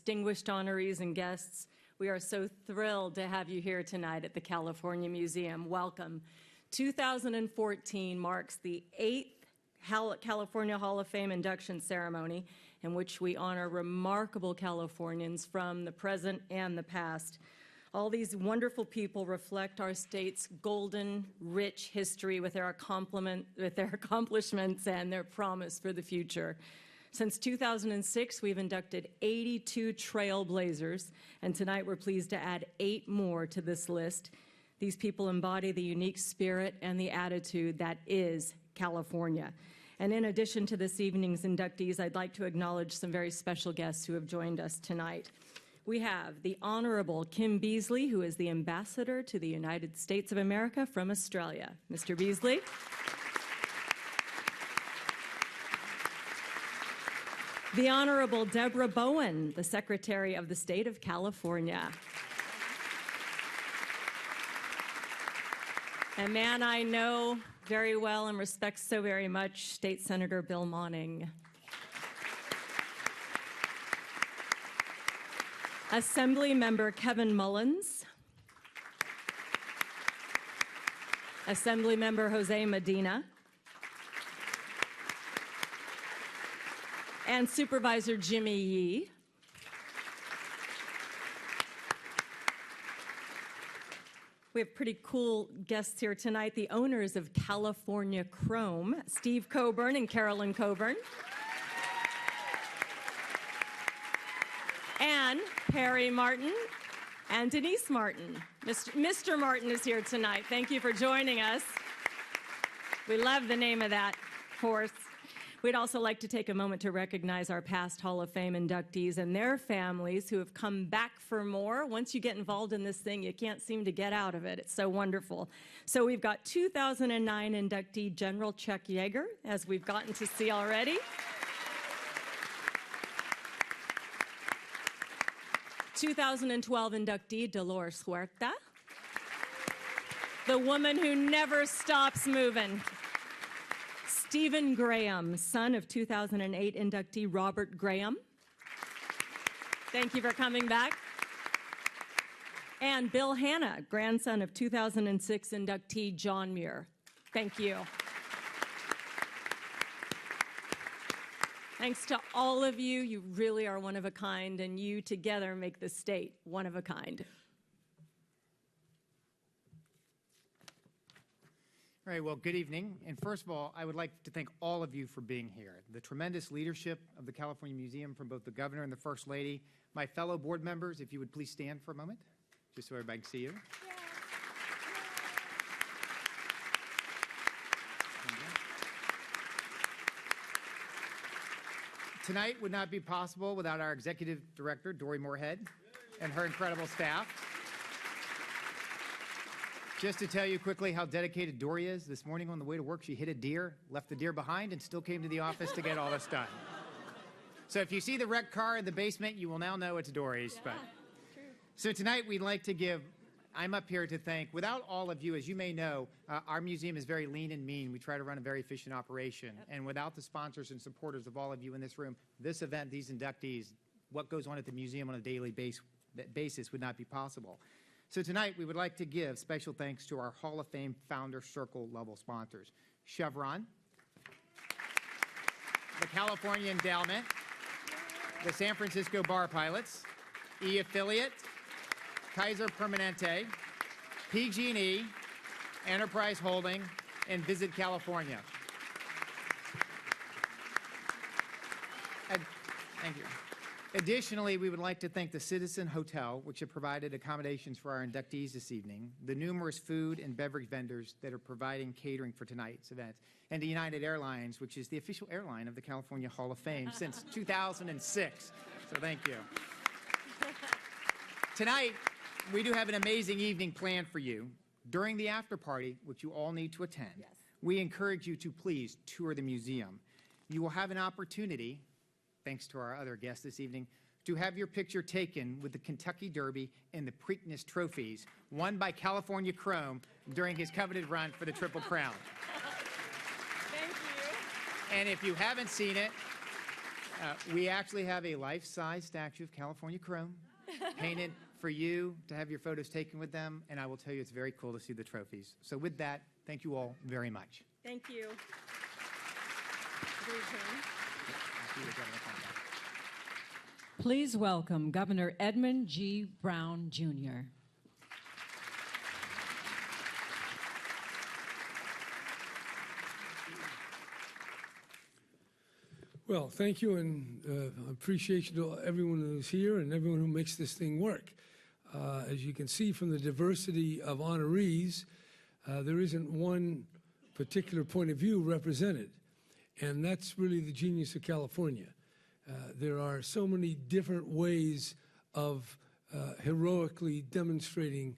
distinguished honorees and guests, we are so thrilled to have you here tonight at the California Museum. Welcome. 2014 marks the 8th California Hall of Fame induction ceremony in which we honor remarkable Californians from the present and the past. All these wonderful people reflect our state's golden, rich history with their accomplishments and their promise for the future. Since 2006, we've inducted 82 trailblazers, and tonight we're pleased to add 8 more to this list. These people embody the unique spirit and the attitude that is California. And in addition to this evening's inductees, I'd like to acknowledge some very special guests who have joined us tonight. We have the Honorable Kim Beazley, who is the Ambassador to the United States of America from Australia. Mr. Beazley. The Honorable Deborah Bowen, the Secretary of the State of California. A man I know very well and respect so very much, State Senator Bill Monning. Assemblymember Kevin Mullins. Assemblymember Jose Medina. And Supervisor Jimmy Yee. We have pretty cool guests here tonight, the owners of California Chrome, Steve Coburn and Carolyn Coburn. And Perry Martin and Denise Martin. Mr. Martin is here tonight. Thank you for joining us. We love the name of that horse. We'd also like to take a moment to recognize our past Hall of Fame inductees and their families who have come back for more. Once you get involved in this thing, you can't seem to get out of it. It's so wonderful. So we've got 2009 inductee General Chuck Yeager, as we've gotten to see already. 2012 inductee Dolores Huerta, the woman who never stops moving. Stephen Graham, son of 2008 inductee Robert Graham. Thank you for coming back. And Bill Hanna, grandson of 2006 inductee John Muir. Thank you. Thanks to all of you. You really are one of a kind, and you together make the state one of a kind. All right, well, good evening. And first of all, I would like to thank all of you for being here. The tremendous leadership of the California Museum from both the governor and the first lady. My fellow board members, if you would please stand for a moment, just so everybody can see you. Tonight would not be possible without our executive director, Dory Moorhead, and her incredible staff. Just to tell you quickly how dedicated Dory is, this morning on the way to work, she hit a deer, left the deer behind, and still came to the office to get all this done. So if you see the wrecked car in the basement, you will now know it's Dory's. Yeah, true. So tonight we'd like to give, I'm up here to thank, without all of you, as you may know, our museum is very lean and mean. We try to run a very efficient operation. Yep. And without the sponsors and supporters of all of you in this room, this event, these inductees, what goes on at the museum on a daily basis would not be possible. So tonight, we would like to give special thanks to our Hall of Fame Founder Circle level sponsors. Chevron, the California Endowment, the San Francisco Bar Pilots, E-Affiliate, Kaiser Permanente, PG&E, Enterprise Holding, and Visit California. Thank you. Additionally, we would like to thank the Citizen Hotel, which have provided accommodations for our inductees this evening, the numerous food and beverage vendors that are providing catering for tonight's event, and to United Airlines, which is the official airline of the California Hall of Fame since 2006. So thank you. Tonight, we do have an amazing evening planned for you. During the after party, which you all need to attend, yes, we encourage you to please tour the museum. You will have an opportunity, thanks to our other guests this evening, to have your picture taken with the Kentucky Derby and the Preakness trophies won by California Chrome during his coveted run for the Triple Crown. Thank you. And if you haven't seen it, We actually have a life-size statue of California Chrome painted for you to have your photos taken with them, and I will tell you it's very cool to see the trophies. So with that, thank you all very much. Thank you. Please welcome Governor Edmund G. Brown, Jr. Well, thank you, and appreciation to everyone who's here and everyone who makes this thing work. As you can see from the diversity of honorees, there isn't one particular point of view represented, and that's really the genius of California. There are so many different ways of heroically demonstrating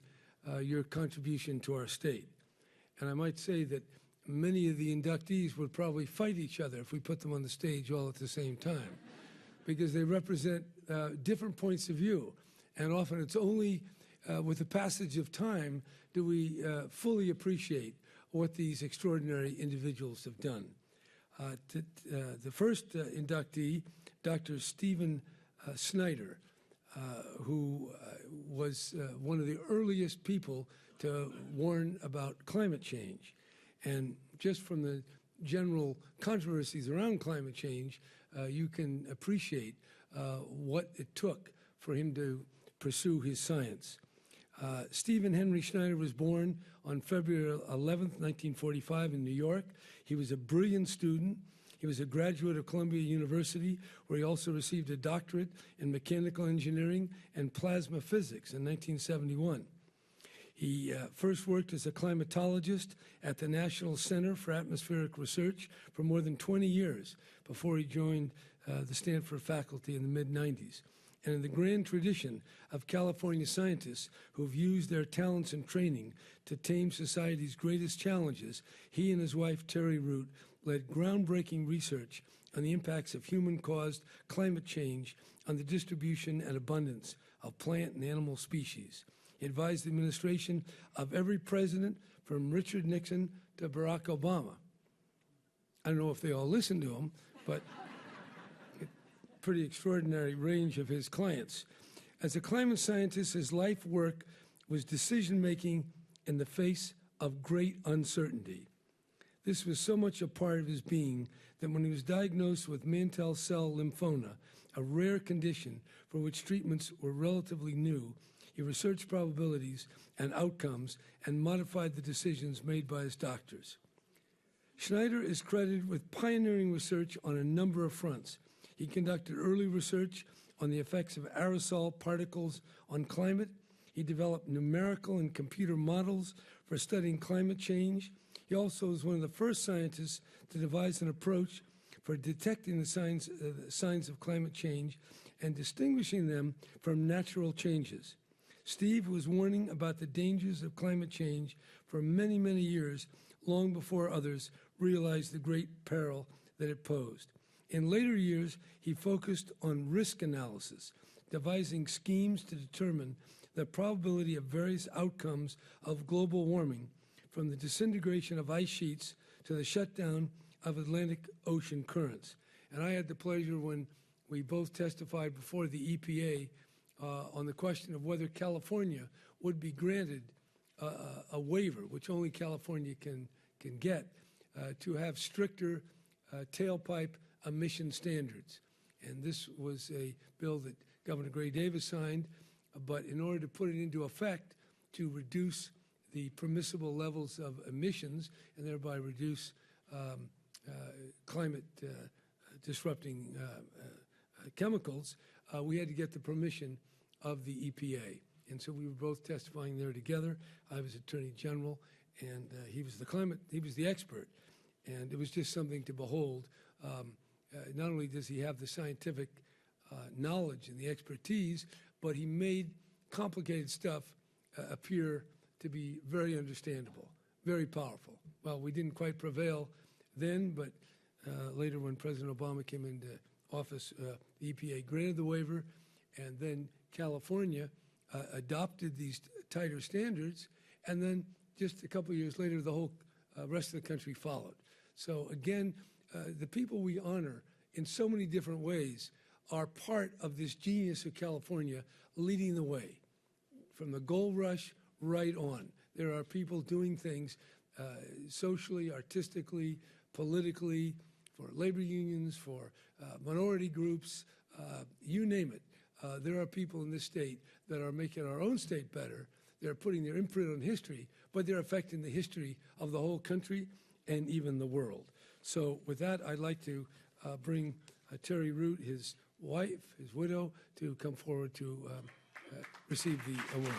your contribution to our state. And I might say that many of the inductees would probably fight each other if we put them on the stage all at the same time, because they represent different points of view. And often it's only with the passage of time do we fully appreciate what these extraordinary individuals have done. The first inductee, Dr. Stephen Snyder, who was one of the earliest people to warn about climate change. And just from the general controversies around climate change, you can appreciate what it took for him to pursue his science. Stephen Henry Snyder was born on February 11th, 1945 in New York. He was a brilliant student. He was a graduate of Columbia University, where he also received a doctorate in mechanical engineering and plasma physics in 1971. He first worked as a climatologist at the National Center for Atmospheric Research for more than 20 years before he joined the Stanford faculty in the mid-90s. And in the grand tradition of California scientists who have used their talents and training to tame society's greatest challenges, he and his wife, Terry Root, led groundbreaking research on the impacts of human-caused climate change on the distribution and abundance of plant and animal species. He advised the administration of every president from Richard Nixon to Barack Obama. I don't know if they all listened to him, but pretty extraordinary range of his clients. As a climate scientist, his life work was decision-making in the face of great uncertainty. This was so much a part of his being that when he was diagnosed with mantle cell lymphoma, a rare condition for which treatments were relatively new, he researched probabilities and outcomes and modified the decisions made by his doctors. Snyder is credited with pioneering research on a number of fronts. He conducted early research on the effects of aerosol particles on climate. He developed numerical and computer models for studying climate change. He also was one of the first scientists to devise an approach for detecting the signs of climate change and distinguishing them from natural changes. Steve was warning about the dangers of climate change for many, many years, long before others realized the great peril that it posed. In later years, he focused on risk analysis, devising schemes to determine the probability of various outcomes of global warming, from the disintegration of ice sheets to the shutdown of Atlantic Ocean currents. And I had the pleasure, when we both testified before the EPA on the question of whether California would be granted a waiver, which only California can get, to have stricter tailpipe emission standards. And this was a bill that Governor Gray Davis signed, but in order to put it into effect to reduce the permissible levels of emissions and thereby reduce climate disrupting chemicals, we had to get the permission of the EPA. And so we were both testifying there together. I was Attorney General, and he was the expert. And it was just something to behold. Not only does he have the scientific knowledge and the expertise, but he made complicated stuff appear to be very understandable, very powerful. Well, we didn't quite prevail then, but later when President Obama came into office, the EPA granted the waiver, and then California adopted these tighter standards, and then just a couple of years later, the whole rest of the country followed. So again, the people we honor in so many different ways, are part of this genius of California leading the way. From the gold rush right on, there are people doing things socially, artistically, politically, for labor unions, for minority groups, you name it. There are people in this state that are making our own state better. They're putting their imprint on history, but they're affecting the history of the whole country and even the world. So with that, I'd like to bring Terry Root, his wife, his widow, to come forward to receive the award.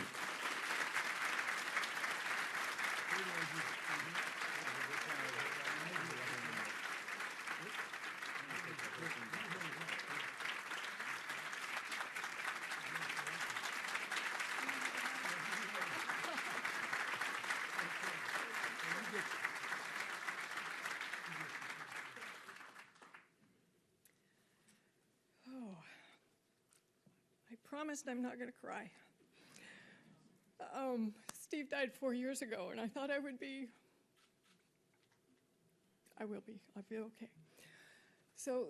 I promised I'm not going to cry. Steve died 4 years ago, and I thought I would be. I will be. I'll be okay. So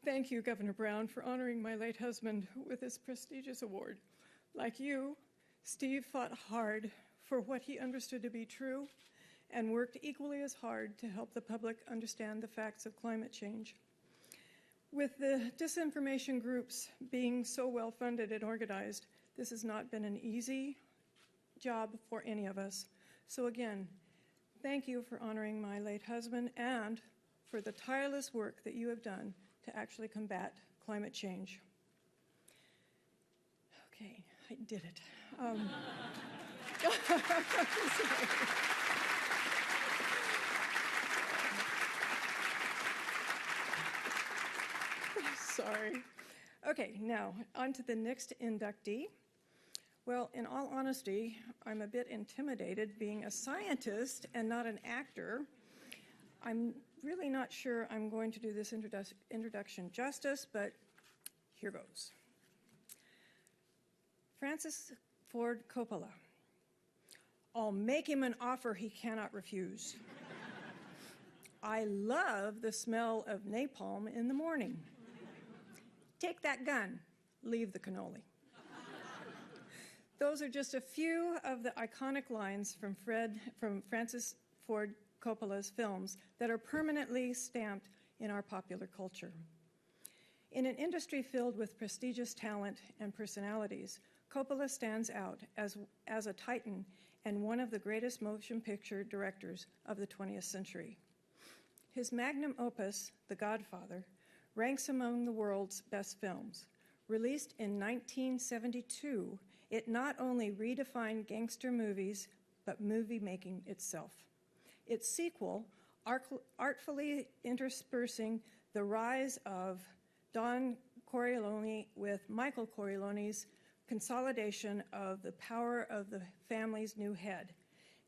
thank you, Governor Brown, for honoring my late husband with this prestigious award. Like you, Steve fought hard for what he understood to be true and worked equally as hard to help the public understand the facts of climate change. With the disinformation groups being so well funded and organized, this has not been an easy job for any of us. So again, thank you for honoring my late husband and for the tireless work that you have done to actually combat climate change. Okay, I did it. Sorry. Okay, now on to the next inductee. Well, in all honesty, I'm a bit intimidated being a scientist and not an actor. I'm really not sure I'm going to do this introduction justice, but here goes. Francis Ford Coppola. I'll make him an offer he cannot refuse. I love the smell of napalm in the morning. Take that gun, leave the cannoli. Those are just a few of the iconic lines from Francis Ford Coppola's films that are permanently stamped in our popular culture. In an industry filled with prestigious talent and personalities, Coppola stands out as a titan and one of the greatest motion picture directors of the 20th century. His magnum opus, The Godfather, ranks among the world's best films. Released in 1972, it not only redefined gangster movies, but movie making itself. Its sequel, artfully interspersing the rise of Don Corleone with Michael Corleone's consolidation of the power of the family's new head.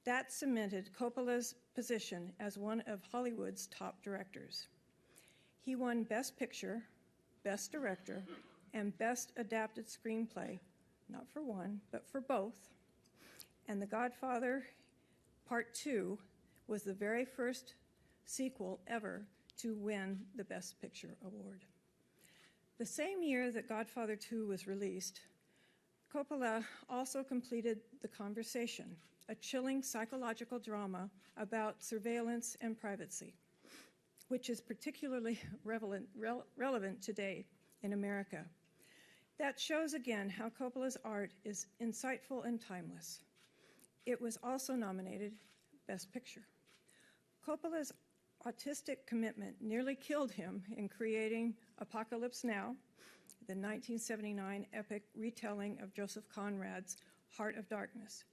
That cemented Coppola's position as one of Hollywood's top directors. He won Best Picture, Best Director, and Best Adapted Screenplay, not for one, but for both. And The Godfather Part 2 was the very first sequel ever to win the Best Picture award. The same year that Godfather 2 was released, Coppola also completed The Conversation, a chilling psychological drama about surveillance and privacy, which is particularly relevant today in America. That shows again how Coppola's art is insightful and timeless. It was also nominated Best Picture. Coppola's artistic commitment nearly killed him in creating Apocalypse Now, the 1979 epic retelling of Joseph Conrad's Heart of Darkness,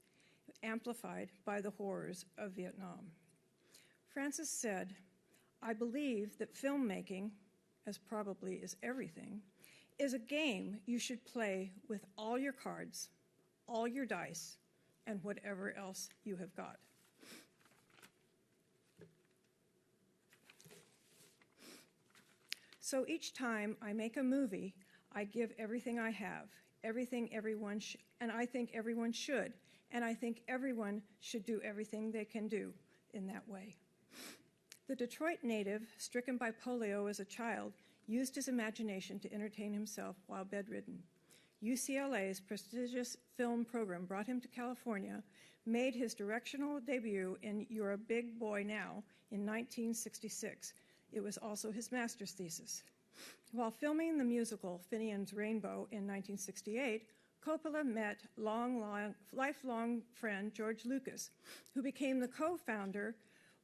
amplified by the horrors of Vietnam. Francis said, "I believe that filmmaking, as probably is everything, is a game you should play with all your cards, all your dice, and whatever else you have got." So each time I make a movie, I give everything I have, everything everyone and I think everyone should, and I think everyone should do everything they can do in that way. The Detroit native, stricken by polio as a child, used his imagination to entertain himself while bedridden. UCLA's prestigious film program brought him to California, made his directional debut in You're a Big Boy Now in 1966. It was also his master's thesis. While filming the musical Finian's Rainbow in 1968, Coppola met lifelong friend George Lucas, who became the co-founder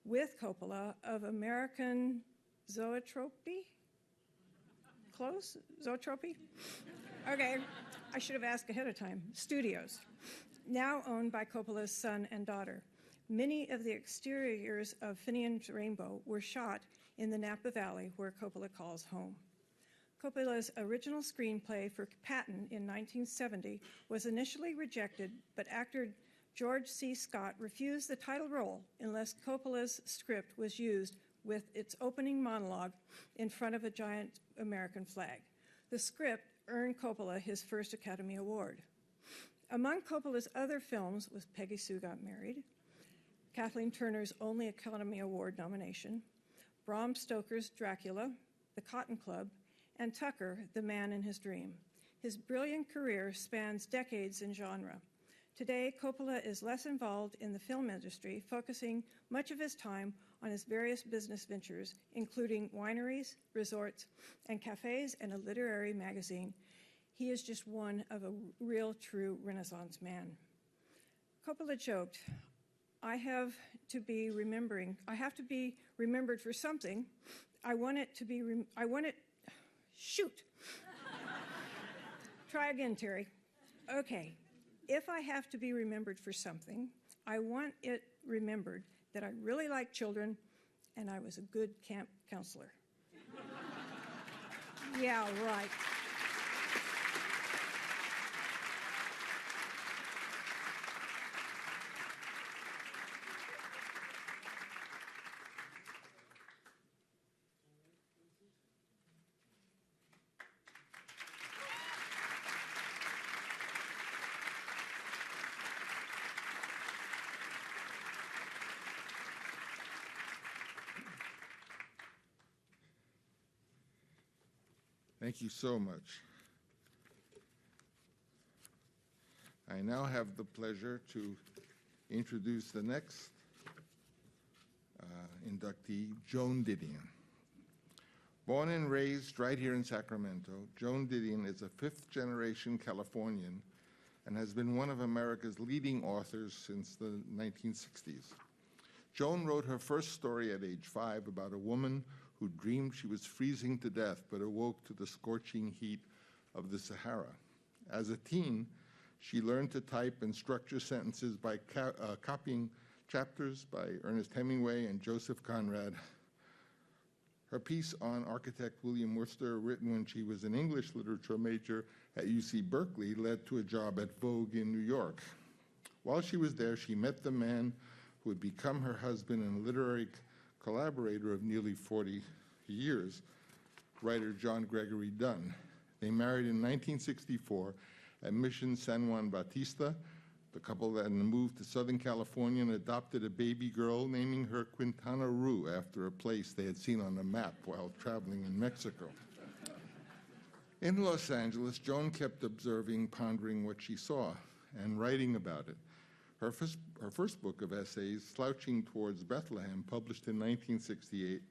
with Coppola of American Zoetrope? Close? Zoetrope? Okay, I should have asked ahead of time. Studios, now owned by Coppola's son and daughter. Many of the exteriors of Finian's Rainbow were shot in the Napa Valley, where Coppola calls home. Coppola's original screenplay for Patton in 1970 was initially rejected, but actor George C. Scott refused the title role unless Coppola's script was used with its opening monologue in front of a giant American flag. The script earned Coppola his first Academy Award. Among Coppola's other films was Peggy Sue Got Married, Kathleen Turner's only Academy Award nomination, Bram Stoker's Dracula, The Cotton Club, and Tucker, The Man in His Dream. His brilliant career spans decades in genre. Today, Coppola is less involved in the film industry, focusing much of his time on his various business ventures, including wineries, resorts, and cafes, and a literary magazine. He is just one of a real, true Renaissance man. Coppola joked, I have to be remembered for something. Shoot. Try again, Terry. Okay. If I have to be remembered for something, I want it remembered that I really like children and I was a good camp counselor. Yeah, right. Thank you so much. I now have the pleasure to introduce the next inductee, Joan Didion. Born and raised right here in Sacramento, Joan Didion is a fifth-generation Californian and has been one of America's leading authors since the 1960s. Joan wrote her first story at age 5 about a woman who dreamed she was freezing to death but awoke to the scorching heat of the Sahara. As a teen, she learned to type and structure sentences by copying chapters by Ernest Hemingway and Joseph Conrad. Her piece on architect William Worcester, written when she was an English literature major at UC Berkeley, led to a job at Vogue in New York. While she was there, she met the man who would become her husband and literary collaborator of nearly 40 years, writer John Gregory Dunn. They married in 1964 at Mission San Juan Bautista. The couple then moved to Southern California and adopted a baby girl, naming her Quintana Roo after a place they had seen on a map while traveling in Mexico. In Los Angeles, Joan kept observing, pondering what she saw, and writing about it. Her first book of essays, Slouching Towards Bethlehem, published in 1968,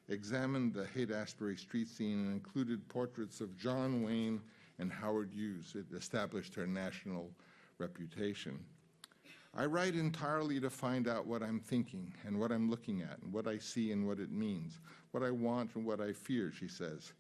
examined the Haight-Ashbury street scene and included portraits of John Wayne and Howard Hughes. It established her national reputation. I write entirely to find out what I'm thinking and what I'm looking at and what I see and what it means, what I want and what I fear, she says.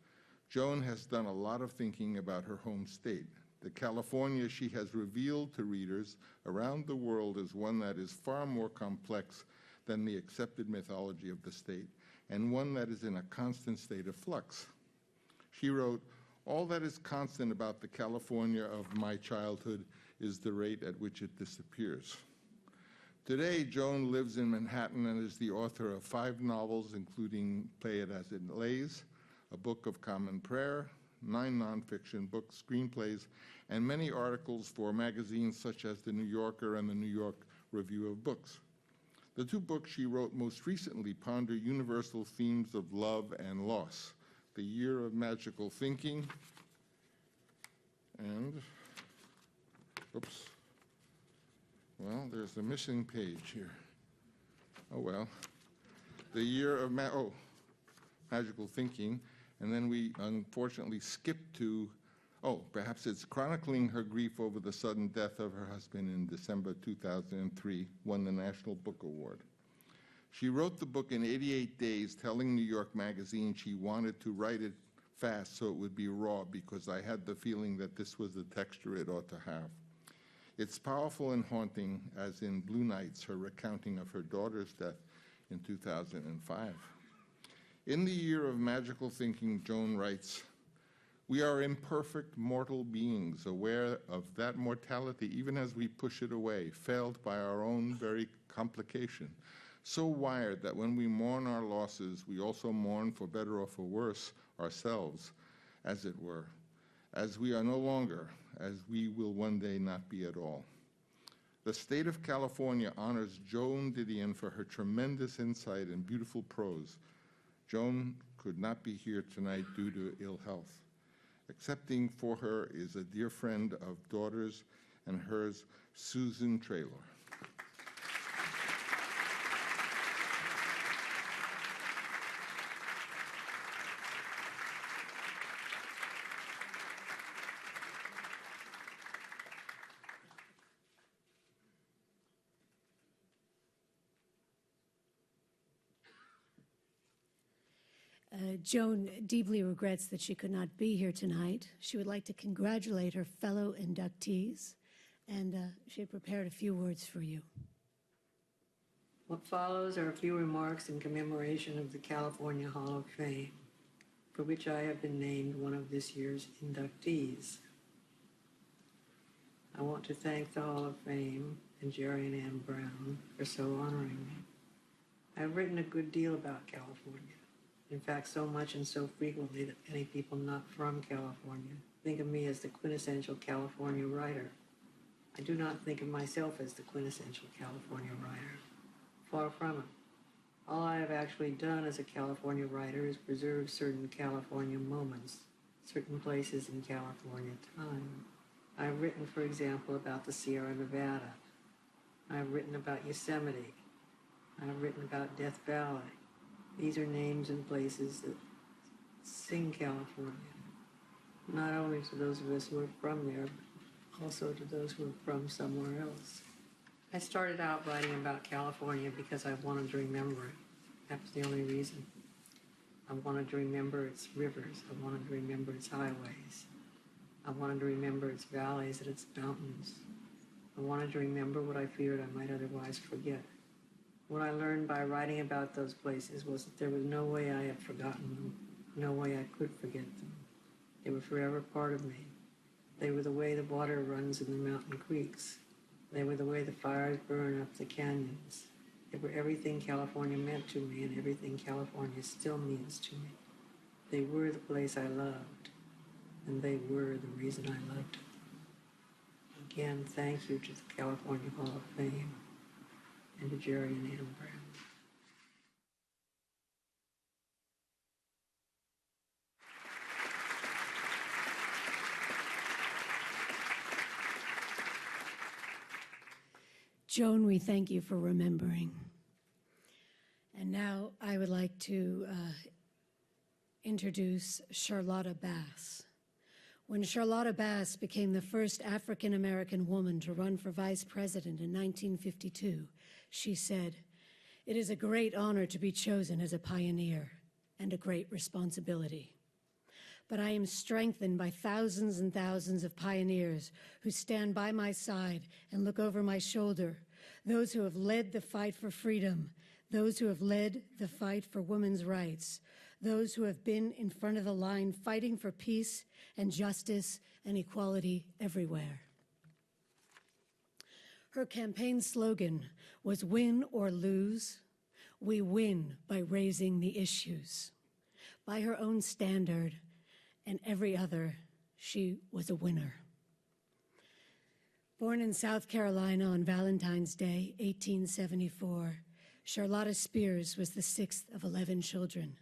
Joan has done a lot of thinking about her home state. The California she has revealed to readers around the world is one that is far more complex than the accepted mythology of the state, and one that is in a constant state of flux. She wrote, "All that is constant about the California of my childhood is the rate at which it disappears." Today, Joan lives in Manhattan and is the author of 5 novels, including Play It As It Lays, a book of common prayer, 9 nonfiction books, screenplays, and many articles for magazines such as The New Yorker and the New York Review of Books. The 2 books she wrote most recently ponder universal themes of love and loss. The Year of Magical Thinking, and, oops, well, there's a missing page here. Oh, well. The Year of Magical Thinking, and then we unfortunately skipped to, perhaps it's chronicling her grief over the sudden death of her husband in December 2003, won the National Book Award. She wrote the book in 88 days, telling New York Magazine she wanted to write it fast so it would be raw, because I had the feeling that this was the texture it ought to have. It's powerful and haunting, as in Blue Nights, her recounting of her daughter's death in 2005. In The Year of Magical Thinking, Joan writes, "We are imperfect mortal beings, aware of that mortality even as we push it away, failed by our own very complication, so wired that when we mourn our losses, we also mourn, for better or for worse, ourselves, as it were, as we are no longer, as we will one day not be at all." The state of California honors Joan Didion for her tremendous insight and beautiful prose. Joan could not be here tonight due to ill health. Accepting for her is a dear friend of daughters and hers, Susan Traylor. Joan deeply regrets that she could not be here tonight. She would like to congratulate her fellow inductees, and she had prepared a few words for you. What follows are a few remarks in commemoration of the California Hall of Fame, for which I have been named one of this year's inductees. I want to thank the Hall of Fame and Jerry and Ann Brown for so honoring me. I've written a good deal about California. In fact, so much and so frequently that many people not from California think of me as the quintessential California writer. I do not think of myself as the quintessential California writer. Far from it. All I have actually done as a California writer is preserve certain California moments, certain places in California time. I've written, for example, about the Sierra Nevada. I've written about Yosemite. I've written about Death Valley. These are names and places that sing California, not only to those of us who are from there, but also to those who are from somewhere else. I started out writing about California because I wanted to remember it. That was the only reason. I wanted to remember its rivers. I wanted to remember its highways. I wanted to remember its valleys and its mountains. I wanted to remember what I feared I might otherwise forget. What I learned by writing about those places was that there was no way I had forgotten them, no way I could forget them. They were forever part of me. They were the way the water runs in the mountain creeks. They were the way the fires burn up the canyons. They were everything California meant to me and everything California still means to me. They were the place I loved, and they were the reason I loved it. Again, thank you to the California Hall of Fame and to Jerry and Ann Brown. Joan, we thank you for remembering. And now I would like to introduce Charlotta Bass. When Charlotta Bass became the first African-American woman to run for vice president in 1952, she said, "It is a great honor to be chosen as a pioneer and a great responsibility. But I am strengthened by thousands and thousands of pioneers who stand by my side and look over my shoulder, those who have led the fight for freedom, those who have led the fight for women's rights, those who have been in front of the line fighting for peace and justice and equality everywhere." Her campaign slogan was "Win or lose, we win by raising the issues." By her own standard and every other, she was a winner. Born in South Carolina on Valentine's Day, 1874, Charlotta Spears was the sixth of 11 children.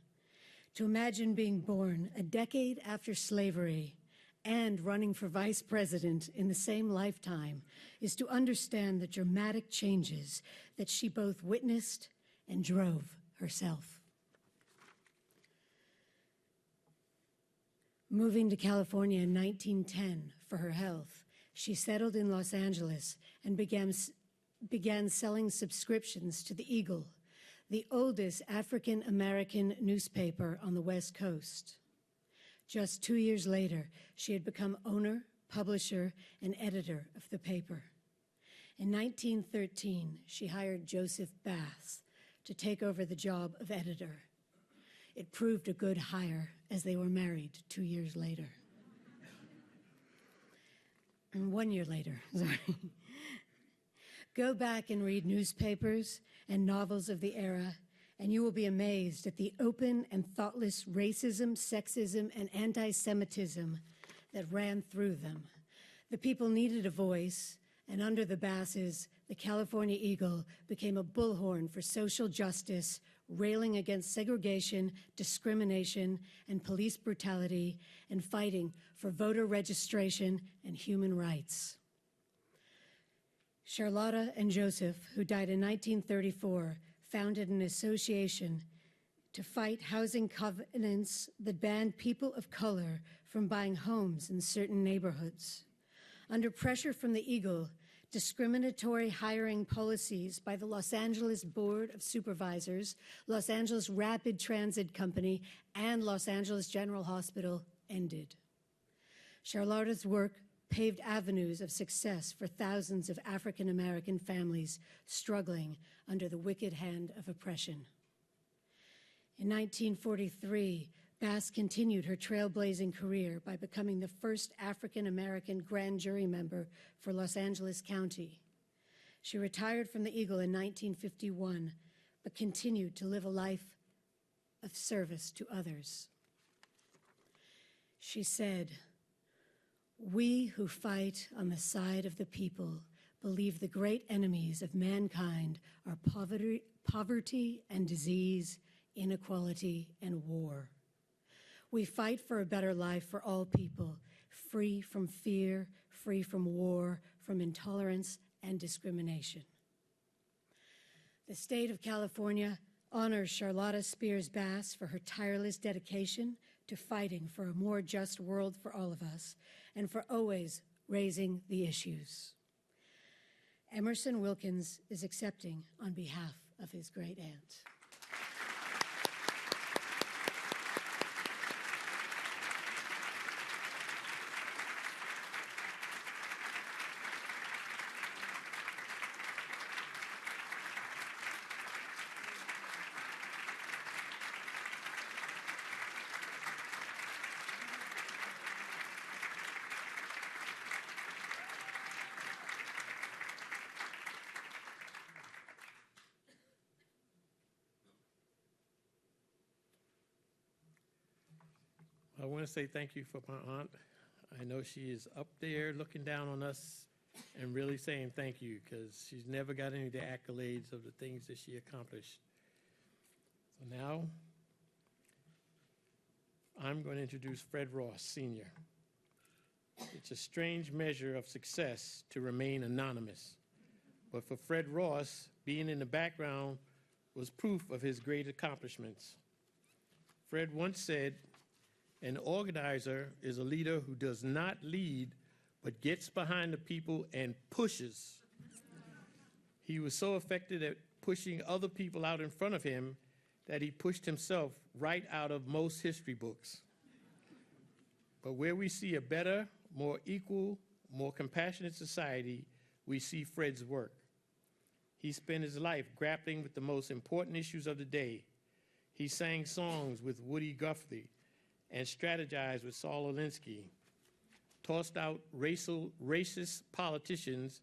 To imagine being born a decade after slavery and running for vice president in the same lifetime is to understand the dramatic changes that she both witnessed and drove herself. Moving to California in 1910 for her health, she settled in Los Angeles and began selling subscriptions to the Eagle, the oldest African American newspaper on the West Coast. Just 2 years later, she had become owner, publisher, and editor of the paper. In 1913, she hired Joseph Bass to take over the job of editor. It proved a good hire, as they were married 2 years later. And 1 year later, sorry. Go back and read newspapers and novels of the era, and you will be amazed at the open and thoughtless racism, sexism, and anti-Semitism that ran through them. The people needed a voice, and under the Basses, the California Eagle became a bullhorn for social justice, railing against segregation, discrimination, and police brutality, and fighting for voter registration and human rights. Charlotta and Joseph, who died in 1934, founded an association to fight housing covenants that banned people of color from buying homes in certain neighborhoods. Under pressure from the Eagle, discriminatory hiring policies by the Los Angeles Board of Supervisors, Los Angeles Rapid Transit Company, and Los Angeles General Hospital ended. Charlotta's work paved avenues of success for thousands of African American families struggling under the wicked hand of oppression. In 1943, Bass continued her trailblazing career by becoming the first African American grand jury member for Los Angeles County. She retired from the Eagle in 1951, but continued to live a life of service to others. She said, "We who fight on the side of the people believe the great enemies of mankind are poverty and disease, inequality and war. We fight for a better life for all people, free from fear, free from war, from intolerance and discrimination." The state of California honors Charlotta Spears Bass for her tireless dedication to fighting for a more just world for all of us, and for always raising the issues. Emerson Wilkins is accepting on behalf of his great aunt. I want to say thank you for my aunt. I know she is up there looking down on us and really saying thank you, because she's never got any of the accolades of the things that she accomplished. So now I'm going to introduce Fred Ross, Sr. It's a strange measure of success to remain anonymous, but for Fred Ross, being in the background was proof of his great accomplishments. Fred once said, "An organizer is a leader who does not lead, but gets behind the people and pushes." He was so effective at pushing other people out in front of him that he pushed himself right out of most history books. But where we see a better, more equal, more compassionate society, we see Fred's work. He spent his life grappling with the most important issues of the day. He sang songs with Woody Guthrie and strategized with Saul Alinsky, tossed out racist politicians,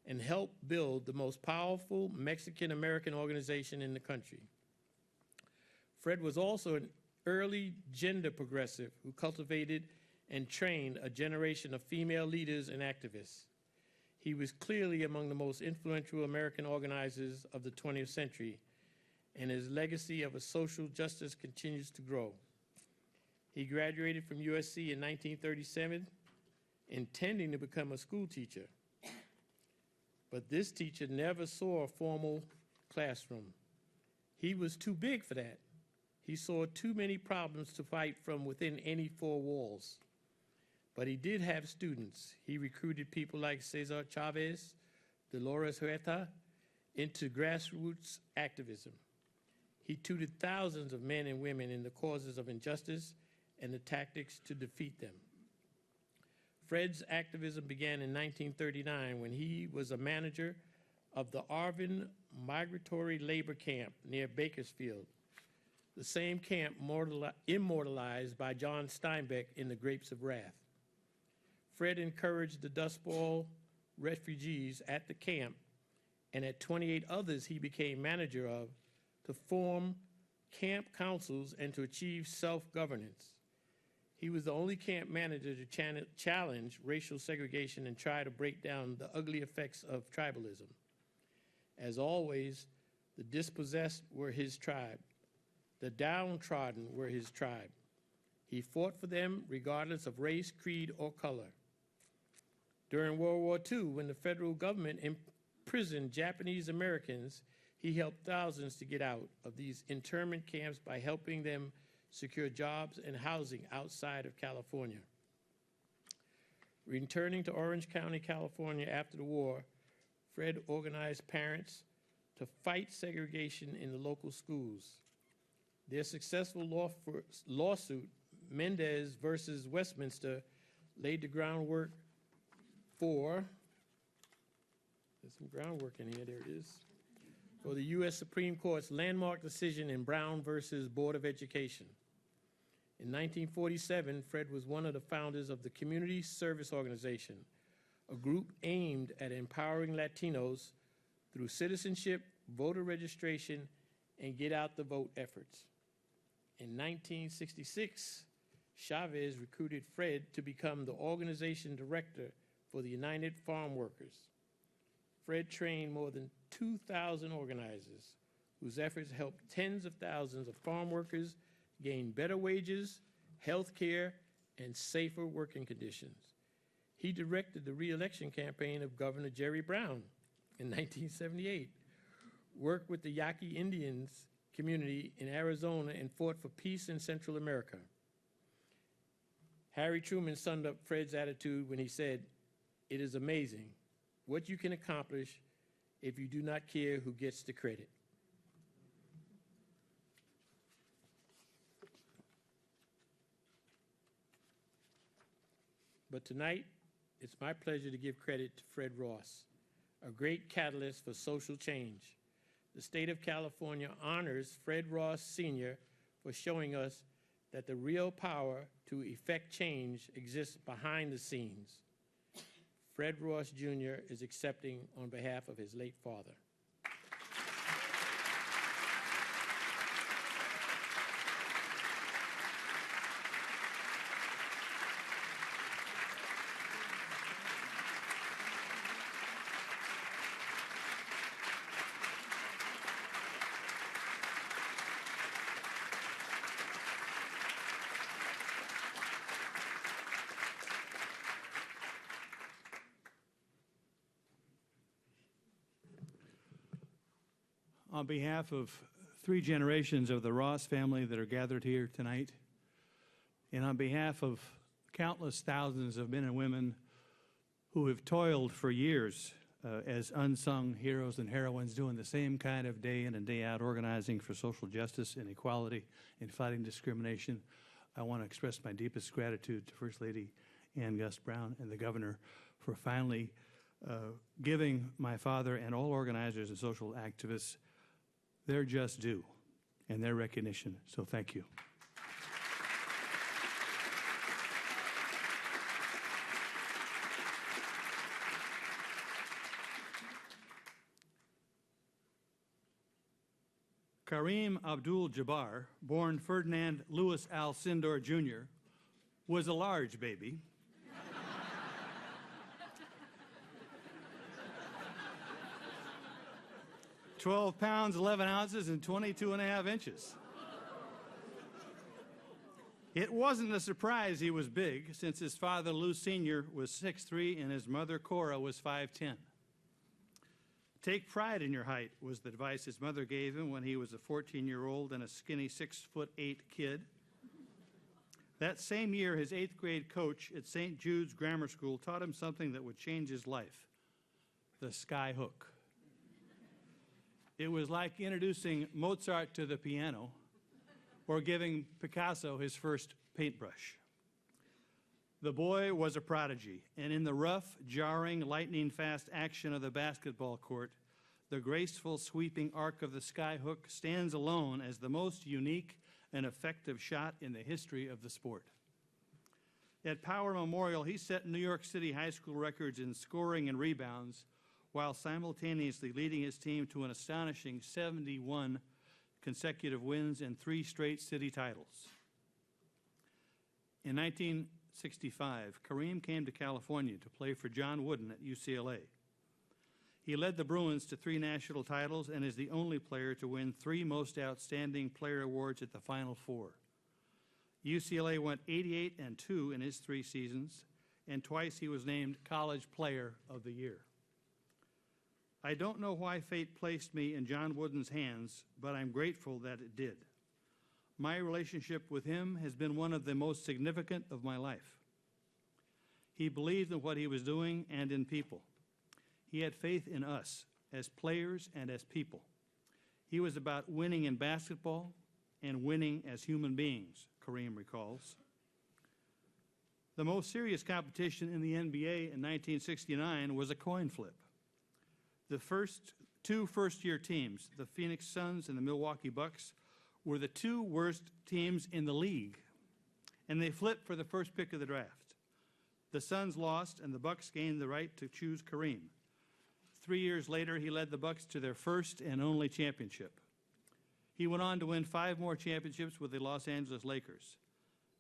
and helped build the most powerful Mexican-American organization in the country. Fred was also an early gender progressive who cultivated and trained a generation of female leaders and activists. He was clearly among the most influential American organizers of the 20th century, and his legacy of social justice continues to grow. He graduated from USC in 1937, intending to become a school teacher. But this teacher never saw a formal classroom. He was too big for that. He saw too many problems to fight from within any four walls. But he did have students. He recruited people like Cesar Chavez, Dolores Huerta into grassroots activism. He tutored thousands of men and women in the causes of injustice and the tactics to defeat them. Fred's activism began in 1939 when he was a manager of the Arvin Migratory Labor Camp near Bakersfield, the same camp immortalized by John Steinbeck in The Grapes of Wrath. Fred encouraged the Dust Bowl refugees at the camp, and at 28 others he became manager of, to form camp councils and to achieve self-governance. He was the only camp manager to challenge racial segregation and try to break down the ugly effects of tribalism. As always, the dispossessed were his tribe. The downtrodden were his tribe. He fought for them regardless of race, creed, or color. During World War II, when the federal government imprisoned Japanese Americans, he helped thousands to get out of these internment camps by helping them secure jobs and housing outside of California. Returning to Orange County, California after the war, Fred organized parents to fight segregation in the local schools. Their successful lawsuit, Mendez versus Westminster, laid the groundwork for, there's some groundwork in here, there it is, for the U.S. Supreme Court's landmark decision in Brown versus Board of Education. In 1947, Fred was one of the founders of the Community Service Organization, a group aimed at empowering Latinos through citizenship, voter registration, and get-out-the-vote efforts. In 1966, Chavez recruited Fred to become the organization director for the United Farm Workers. Fred trained more than 2,000 organizers whose efforts helped tens of thousands of farm workers gain better wages, health care, and safer working conditions. He directed the re-election campaign of Governor Jerry Brown in 1978, worked with the Yaqui Indians community in Arizona, and fought for peace in Central America. Harry Truman summed up Fred's attitude when he said, "It is amazing what you can accomplish if you do not care who gets the credit." But tonight, it's my pleasure to give credit to Fred Ross, a great catalyst for social change. The state of California honors Fred Ross Sr. for showing us that the real power to effect change exists behind the scenes. Fred Ross Jr. is accepting on behalf of his late father. On behalf of 3 generations of the Ross family that are gathered here tonight, and on behalf of countless thousands of men and women who have toiled for years as unsung heroes and heroines, doing the same kind of day in and day out organizing for social justice and equality and fighting discrimination, I want to express my deepest gratitude to First Lady Ann Gus Brown and the Governor for finally giving my father and all organizers and social activists their just due and their recognition. So thank you. Kareem Abdul-Jabbar, born Ferdinand Louis Alcindor Jr., was a large baby. "12 pounds, 11 ounces, and 22 and a half inches. It wasn't a surprise he was big, since his father, Lou Sr., was 6'3", and his mother, Cora, was 5'10". Take pride in your height was the advice his mother gave him when he was a 14-year-old and a skinny 6'8" kid. That same year, his 8th grade coach at St. Jude's Grammar School taught him something that would change his life: the sky hook. It was like introducing Mozart to the piano or giving Picasso his first paintbrush. The boy was a prodigy, and in the rough, jarring, lightning-fast action of the basketball court, the graceful, sweeping arc of the sky hook stands alone as the most unique and effective shot in the history of the sport. At Power Memorial, he set New York City high school records in scoring and rebounds, while simultaneously leading his team to an astonishing 71 consecutive wins and 3 straight city titles. In 1965, Kareem came to California to play for John Wooden at UCLA. He led the Bruins to 3 national titles and is the only player to win 3 Most Outstanding Player awards at the Final Four. UCLA went 88-2 in his 3 seasons, and twice he was named College Player of the Year. I don't know why fate placed me in John Wooden's hands, but I'm grateful that it did. My relationship with him has been one of the most significant of my life. He believed in what he was doing and in people. He had faith in us as players and as people. He was about winning in basketball and winning as human beings, Kareem recalls. The most serious competition in the NBA in 1969 was a coin flip. The two first-year teams, the Phoenix Suns and the Milwaukee Bucks, were the 2 worst teams in the league, and they flipped for the first pick of the draft. The Suns lost, and the Bucks gained the right to choose Kareem. 3 years later, he led the Bucks to their first and only championship. He went on to win 5 more championships with the Los Angeles Lakers.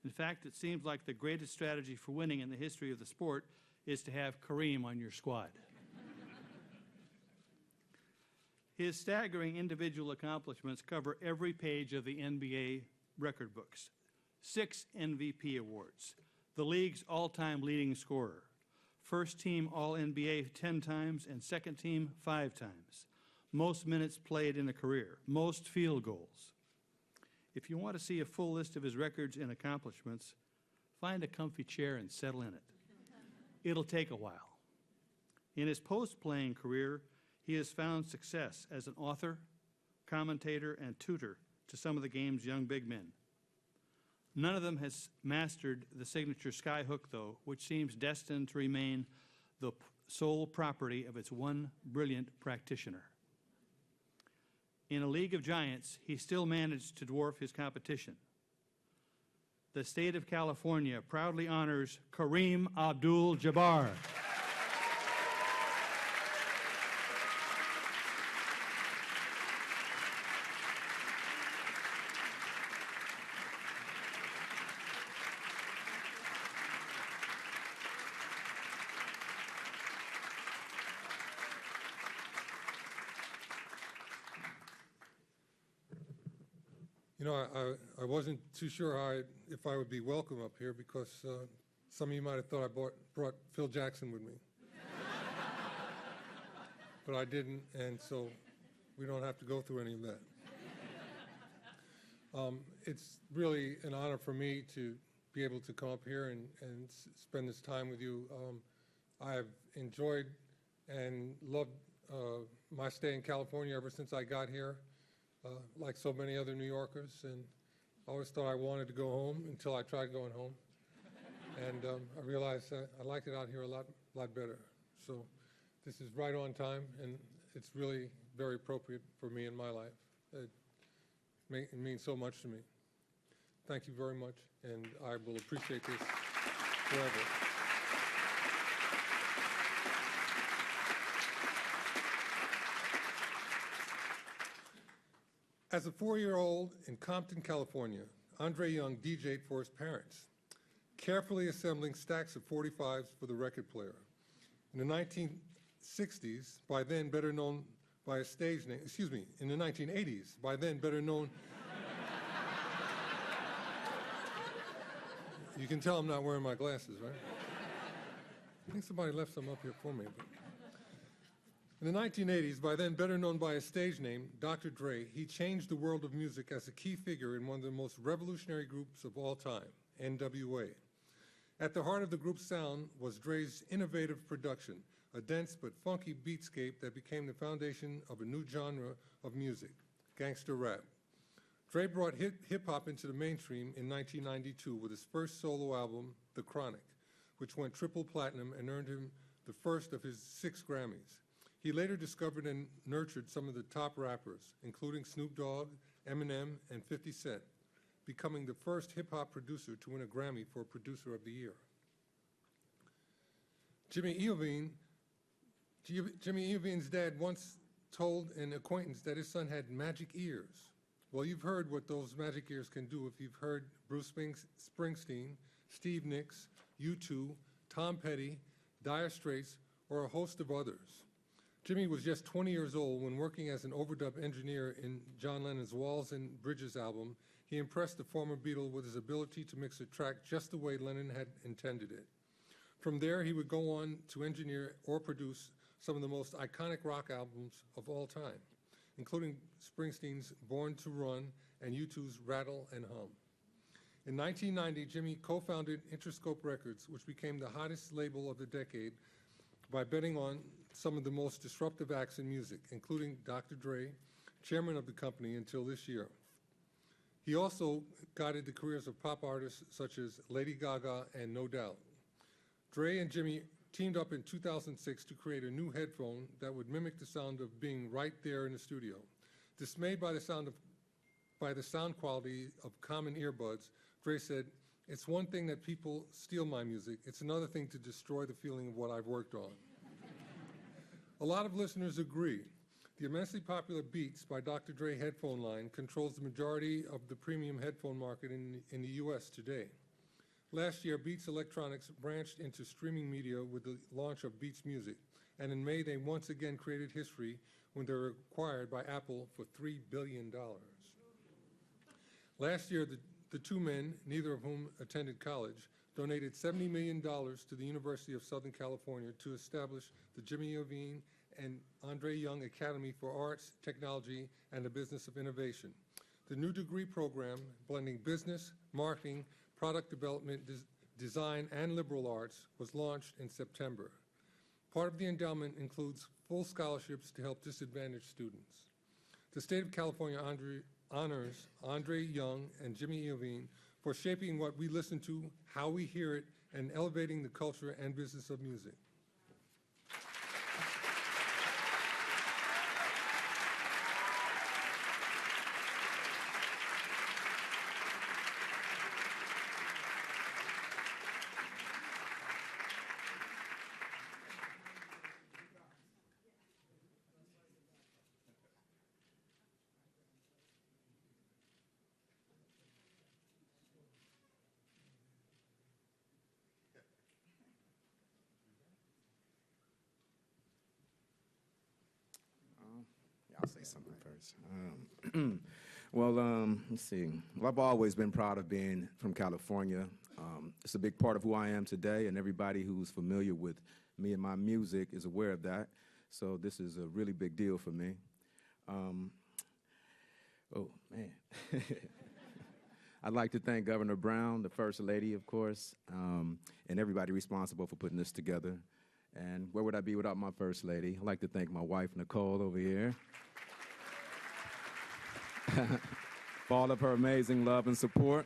In fact, it seems like the greatest strategy for winning in the history of the sport is to have Kareem on your squad. His staggering individual accomplishments cover every page of the NBA record books. 6 MVP awards, the league's all-time leading scorer, first team All-NBA 10 times and second team 5 times, most minutes played in a career, most field goals. If you want to see a full list of his records and accomplishments, find a comfy chair and settle in it. It'll take a while. In his post-playing career, he has found success as an author, commentator, and tutor to some of the game's young big men. None of them has mastered the signature sky hook, though, which seems destined to remain the sole property of its one brilliant practitioner. In a league of giants, he still managed to dwarf his competition. The state of California proudly honors Kareem Abdul-Jabbar. You know, I wasn't too sure if I would be welcome up here because some of you might have thought I brought Phil Jackson with me. But I didn't, and so we don't have to go through any of that. It's really an honor for me to be able to come up here and spend this time with you. I've enjoyed and loved my stay in California ever since I got here. Like so many other New Yorkers, and I always thought I wanted to go home until I tried going home. And I realized I liked it out here a lot better. So this is right on time, and it's really very appropriate for me in my life. It means so much to me. Thank you very much, and I will appreciate this forever. As a 4-year-old in Compton, California, Andre Young DJ'd for his parents, carefully assembling stacks of 45s for the record player. In the 1960s, by then better known by a stage name, in the 1980s, by then better known You can tell I'm not wearing my glasses, right? I think somebody left some up here for me. But in the 1980s, by then better known by his stage name, Dr. Dre, he changed the world of music as a key figure in one of the most revolutionary groups of all time, NWA. At the heart of the group's sound was Dre's innovative production, a dense but funky beatscape that became the foundation of a new genre of music, gangster rap. Dre brought hip-hop into the mainstream in 1992 with his first solo album, The Chronic, which went triple platinum and earned him the first of his 6 Grammys. He later discovered and nurtured some of the top rappers, including Snoop Dogg, Eminem, and 50 Cent, becoming the first hip-hop producer to win a Grammy for Producer of the Year. Jimmy Iovine's dad once told an acquaintance that his son had magic ears. Well, you've heard what those magic ears can do if you've heard Bruce Springsteen, Steve Nicks, U2, Tom Petty, Dire Straits, or a host of others. Jimmy was just 20 years old when working as an overdub engineer in John Lennon's Walls and Bridges album. He impressed the former Beatle with his ability to mix a track just the way Lennon had intended it. From there, he would go on to engineer or produce some of the most iconic rock albums of all time, including Springsteen's Born to Run and U2's Rattle and Hum. In 1990, Jimmy co-founded Interscope Records, which became the hottest label of the decade by betting on some of the most disruptive acts in music, including Dr. Dre, chairman of the company until this year. He also guided the careers of pop artists such as Lady Gaga and No Doubt. Dre and Jimmy teamed up in 2006 to create a new headphone that would mimic the sound of being right there in the studio. Dismayed by the sound quality of common earbuds, Dre said, "It's one thing that people steal my music. It's another thing to destroy the feeling of what I've worked on." A lot of listeners agree. The immensely popular Beats by Dr. Dre headphone line controls the majority of the premium headphone market in the U.S. today. Last year, Beats Electronics branched into streaming media with the launch of Beats Music, and in May, they once again created history when they were acquired by Apple for $3 billion. Last year, the two men, neither of whom attended college, donated $70 million to the University of Southern California to establish the Jimmy Iovine and Andre Young Academy for Arts, Technology, and the Business of Innovation. The new degree program, blending business, marketing, product development, design, and liberal arts, was launched in September. Part of the endowment includes full scholarships to help disadvantaged students. The state of California honors Andre Young and Jimmy Iovine for shaping what we listen to, how we hear it, and elevating the culture and business of music. I'll say something first. Let's see. Well, I've always been proud of being from California. It's a big part of who I am today, and everybody who's familiar with me and my music is aware of that. So this is a really big deal for me. Oh, man. I'd like to thank Governor Brown, the First Lady, of course, and everybody responsible for putting this together. And where would I be without my First Lady? I'd like to thank my wife, Nicole, over here, for all of her amazing love and support.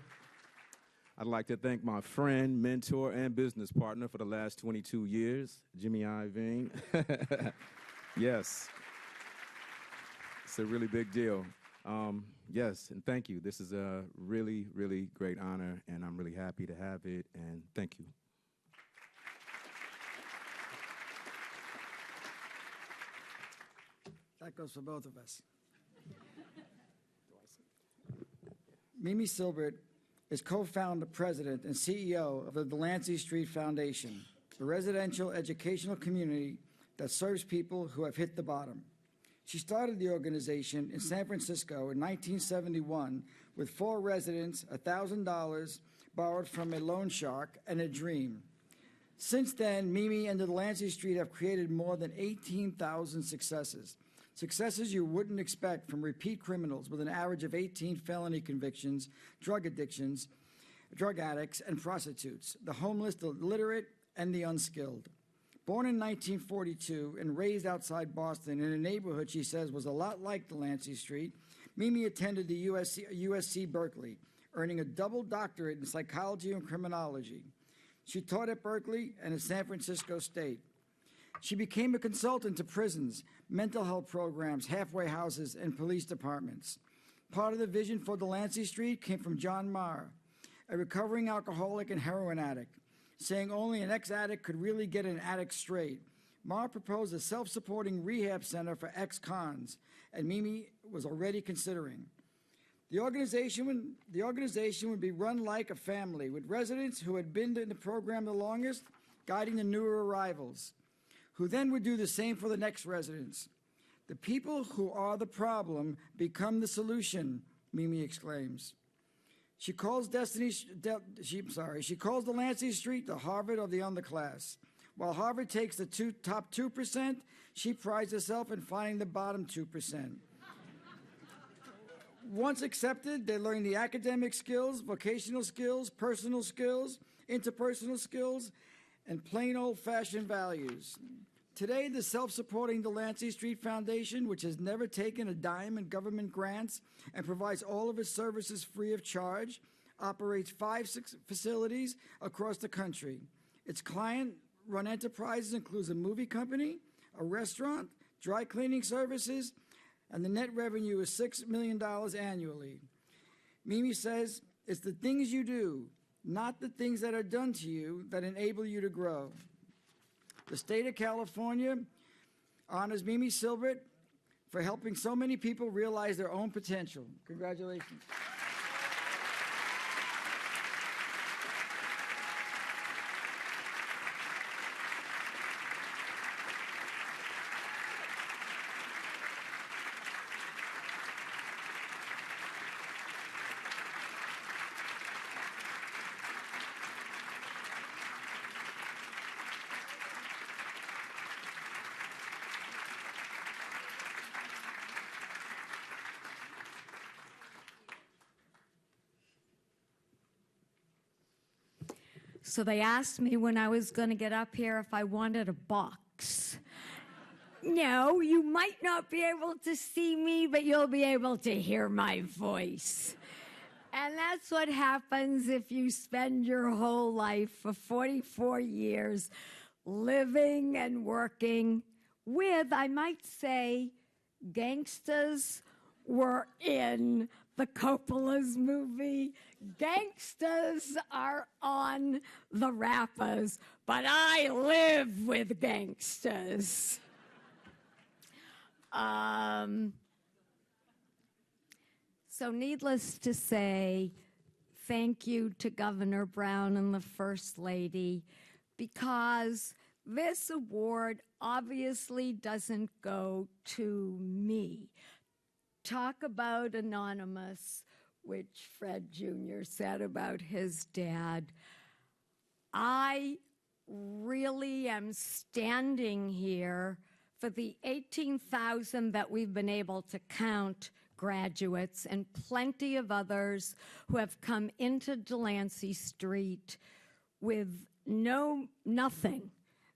I'd like to thank my friend, mentor, and business partner for the last 22 years, Jimmy Iovine. Yes. It's a really big deal. Yes, and thank you. This is a really, really great honor, and I'm really happy to have it, and thank you. That goes for both of us. Mimi Silbert is co-founder, president, and CEO of the Delancey Street Foundation, a residential educational community that serves people who have hit the bottom. She started the organization in San Francisco in 1971 with 4 residents, $1,000, borrowed from a loan shark, and a dream. Since then, Mimi and the Delancey Street have created more than 18,000 successes. Successes you wouldn't expect from repeat criminals with an average of 18 felony convictions, drug addictions, drug addicts, and prostitutes, the homeless, the illiterate, and the unskilled. Born in 1942 and raised outside Boston in a neighborhood she says was a lot like Delancey Street, Mimi attended the USC Berkeley, earning a double doctorate in psychology and criminology. She taught at Berkeley and at San Francisco State. She became a consultant to prisons, mental health programs, halfway houses, and police departments. Part of the vision for Delancey Street came from John Marr, a recovering alcoholic and heroin addict, saying only an ex-addict could really get an addict straight. Marr proposed a self-supporting rehab center for ex-cons, and Mimi was already considering. The organization would be run like a family, with residents who had been in the program the longest guiding the newer arrivals, who then would do the same for the next residents. The people who are the problem become the solution, Mimi exclaims. She calls Delancey Street the Harvard of the underclass. While Harvard takes the top 2%, she prides herself in finding the bottom 2%. Once accepted, they learn the academic skills, vocational skills, personal skills, interpersonal skills, and plain old-fashioned values. Today, the self-supporting Delancey Street Foundation, which has never taken a dime in government grants and provides all of its services free of charge, operates 5 facilities across the country. Its client-run enterprises includes a movie company, a restaurant, dry cleaning services, and the net revenue is $6 million annually. Mimi says, it's the things you do, not the things that are done to you, that enable you to grow. The state of California honors Mimi Silbert for helping so many people realize their own potential. Congratulations. So they asked me when I was going to get up here if I wanted a box. No, you might not be able to see me, but you'll be able to hear my voice. And that's what happens if you spend your whole life for 44 years living and working with, I might say, gangsters were in the Coppola's movie. Gangsters are on the rappers, but I live with gangsters. So needless to say, thank you to Governor Brown and the First Lady, because this award obviously doesn't go to me. Talk about anonymous, which Fred Jr. said about his dad. I really am standing here for the 18,000 that we've been able to count graduates and plenty of others who have come into Delancey Street with nothing.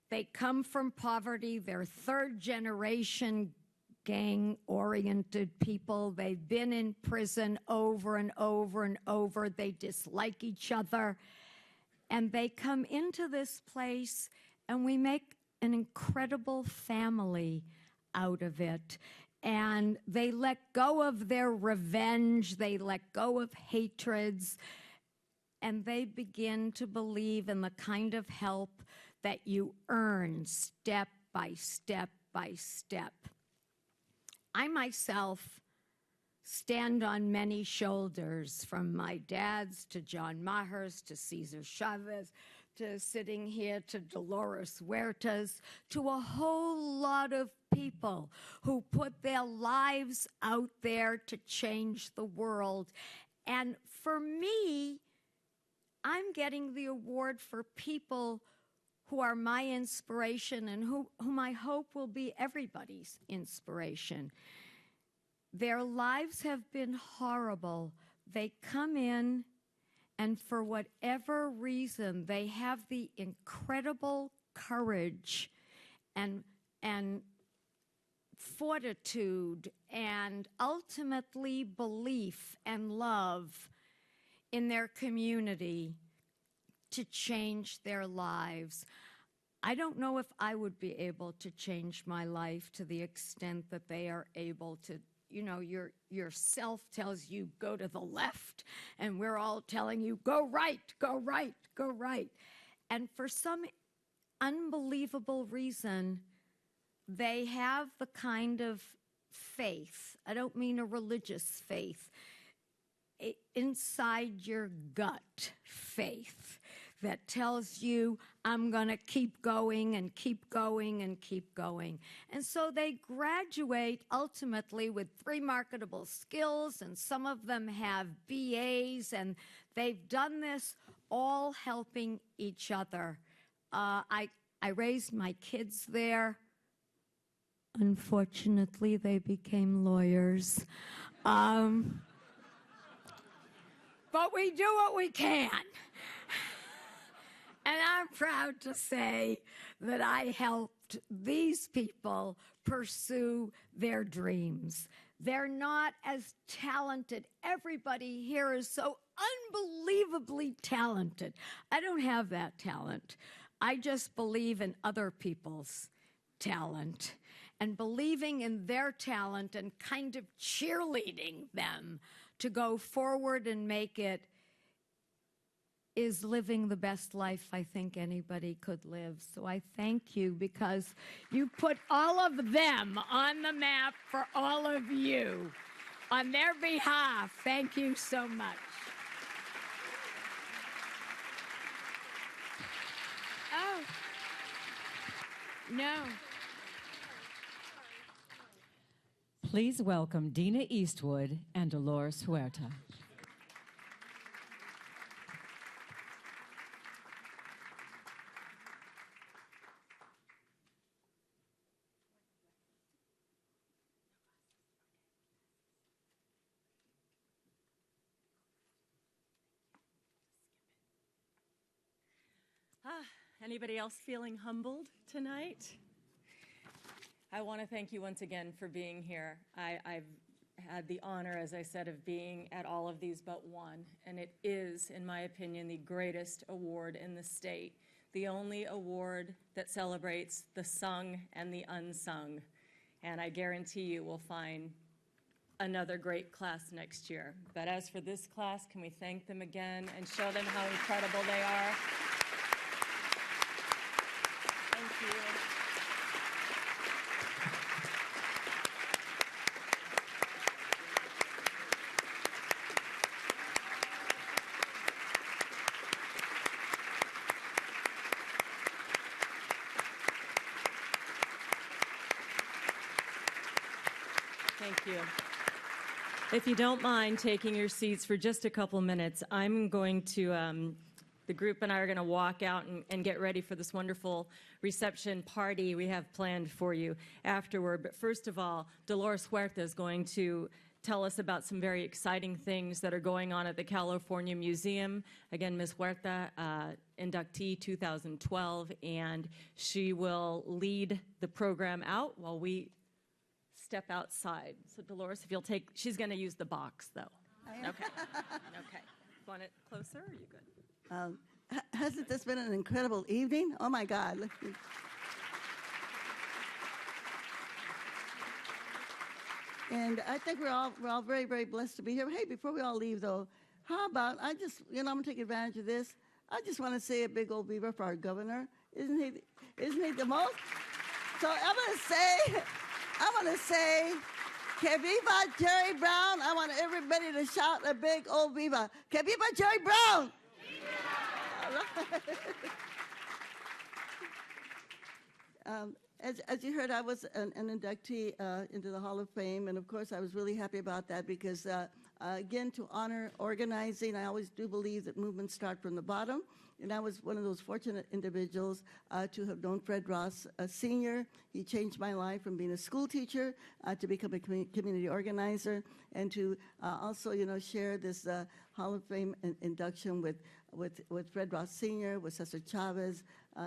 They come from poverty. They're third-generation gang-oriented people. They've been in prison over and over and over. They dislike each other. And they come into this place, and we make an incredible family out of it. And they let go of their revenge. They let go of hatreds. And they begin to believe in the kind of help that you earn step by step by step. I myself stand on many shoulders, from my dad's to John Maher's to Cesar Chavez to sitting here to Dolores Huertas, to a whole lot of people who put their lives out there to change the world. And for me, I'm getting the award for people who are my inspiration and whom I hope will be everybody's inspiration. Their lives have been horrible. They come in, and for whatever reason, they have the incredible courage and fortitude and ultimately belief and love in their community to change their lives. I don't know if I would be able to change my life to the extent that they are able to. You know, your self tells you go to the left, and we're all telling you go right, go right, go right. And for some unbelievable reason, they have the kind of faith, I don't mean a religious faith, inside your gut faith that tells you, I'm going to keep going and keep going and keep going. And so they graduate ultimately with 3 marketable skills, and some of them have BAs, and they've done this all helping each other. I raised my kids there. Unfortunately, they became lawyers. But we do what we can. And I'm proud to say that I helped these people pursue their dreams. They're not as talented. Everybody here is so unbelievably talented. I don't have that talent. I just believe in other people's talent and believing in their talent and kind of cheerleading them to go forward and make it is living the best life I think anybody could live. So I thank you because you put all of them on the map for all of you. On their behalf, thank you so much. Oh, no. Please welcome Dina Eastwood and Dolores Huerta. Anybody else feeling humbled tonight? I want to thank you once again for being here. I've had the honor, as I said, of being at all of these but one, and it is, in my opinion, the greatest award in the state, the only award that celebrates the sung and the unsung. And I guarantee you we'll find another great class next year. But as for this class, can we thank them again and show them how incredible they are? Thank you. Thank you. If you don't mind taking your seats for just a couple minutes, I'm going to, the group and I are going to walk out and get ready for this wonderful reception party we have planned for you afterward. But first of all, Dolores Huerta is going to tell us about some very exciting things that are going on at the California Museum. Again, Ms. Huerta, inductee 2012, and she will lead the program out while we step outside. So Dolores, if you'll take, she's going to use the box though. Okay. Okay. Want it closer? Or are you good? Hasn't this been an incredible evening? Oh my God. And I think we're all very, very blessed to be here. Hey, before we all leave though, how about, I'm going to take advantage of this. I just want to say a big old beaver for our governor. Isn't he the most? So I'm going to say, que viva Jerry Brown. I want everybody to shout a big old viva. Que viva Jerry Brown. As you heard, I was an inductee into the Hall of Fame, and of course I was really happy about that because again, to honor organizing. I always do believe that movements start from the bottom. And I was one of those fortunate individuals to have known Fred Ross Sr. He changed my life from being a school teacher to become a community organizer, and to also, share this Hall of Fame induction with Fred Ross Sr., with Cesar Chavez,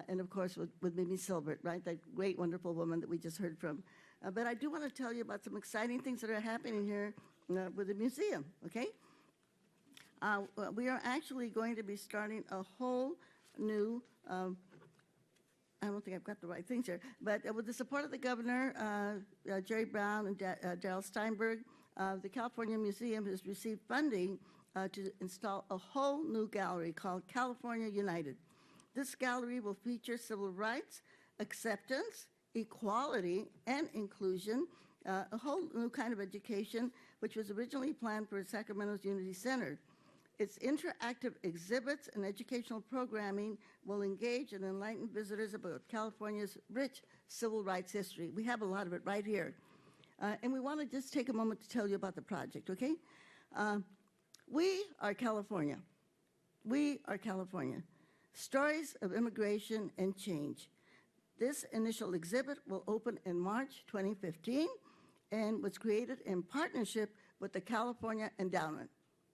and of course with Mimi Silbert, right? That great, wonderful woman that we just heard from. But I do want to tell you about some exciting things that are happening here with the museum, okay? We are actually going to be starting a whole new, I don't think I've got the right things here, but with the support of the governor, Jerry Brown and Darrell Steinberg, the California Museum has received funding to install a whole new gallery called California United. This gallery will feature civil rights, acceptance, equality, and inclusion, a whole new kind of education, which was originally planned for Sacramento's Unity Center. Its interactive exhibits and educational programming will engage and enlighten visitors about California's rich civil rights history. We have a lot of it right here. And we want to just take a moment to tell you about the project, okay? We are California. We are California. Stories of immigration and change. This initial exhibit will open in March 2015 and was created in partnership with the California Endowment.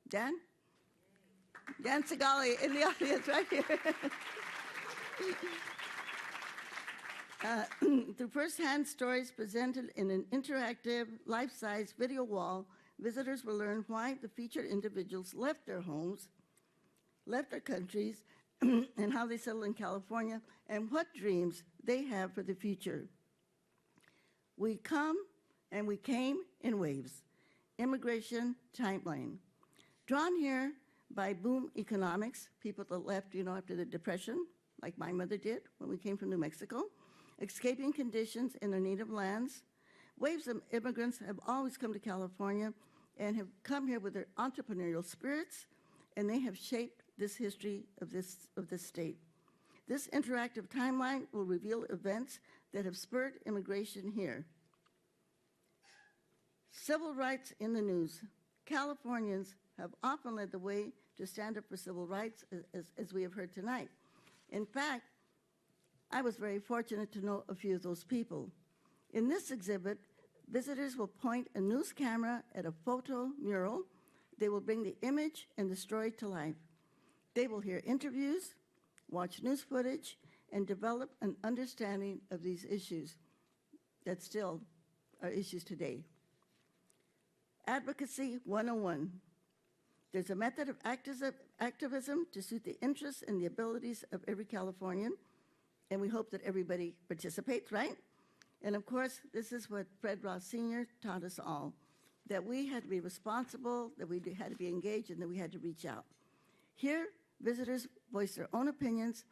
Dan? Dan Segali in the audience right here. Through first-hand stories presented in an interactive, life-size video wall, visitors will learn why the featured individuals left their homes, left their countries, and how they settled in California, and what dreams they have for the future. We come and we came in waves. Immigration timeline. Drawn here by boom economics, people that left, after the Depression, like my mother did when we came from New Mexico, escaping conditions in their native lands. Waves of immigrants have always come to California and have come here with their entrepreneurial spirits, and they have shaped this history of this state. This interactive timeline will reveal events that have spurred immigration here. Civil rights in the news. Californians have often led the way to stand up for civil rights, as we have heard tonight. In fact, I was very fortunate to know a few of those people. In this exhibit, visitors will point a news camera at a photo mural. They will bring the image and the story to life. They will hear interviews, watch news footage, and develop an understanding of these issues that still are issues today. Advocacy 101. There's a method of activism to suit the interests and the abilities of every Californian, and we hope that everybody participates, right? And of course, this is what Fred Ross Sr. taught us all, that we had to be responsible, that we had to be engaged, and that we had to reach out. Here, visitors voice their own opinions,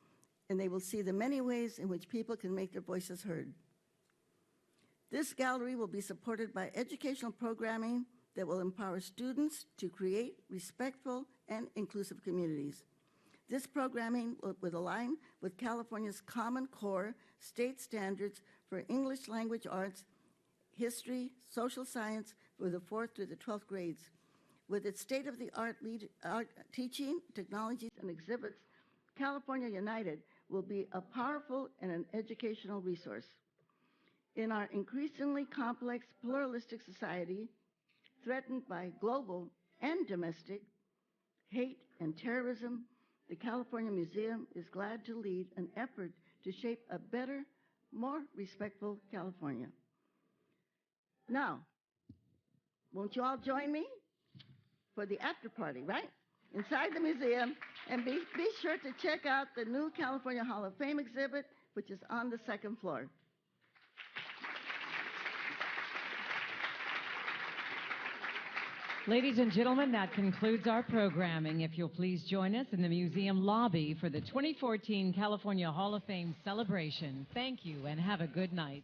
and they will see the many ways in which people can make their voices heard. This gallery will be supported by educational programming that will empower students to create respectful and inclusive communities. This programming will align with California's Common Core state standards for English language arts, history, social science for the 4th through the 12th grades. With its state-of-the-art teaching, technologies, and exhibits, California United will be a powerful and an educational resource. In our increasingly complex, pluralistic society, threatened by global and domestic hate and terrorism, the California Museum is glad to lead an effort to shape a better, more respectful California. Now, won't you all join me for the after party, right? Inside the museum, and be sure to check out the new California Hall of Fame exhibit, which is on the 2nd floor. Ladies and gentlemen, that concludes our programming. If you'll please join us in the museum lobby for the 2014 California Hall of Fame celebration. Thank you and have a good night.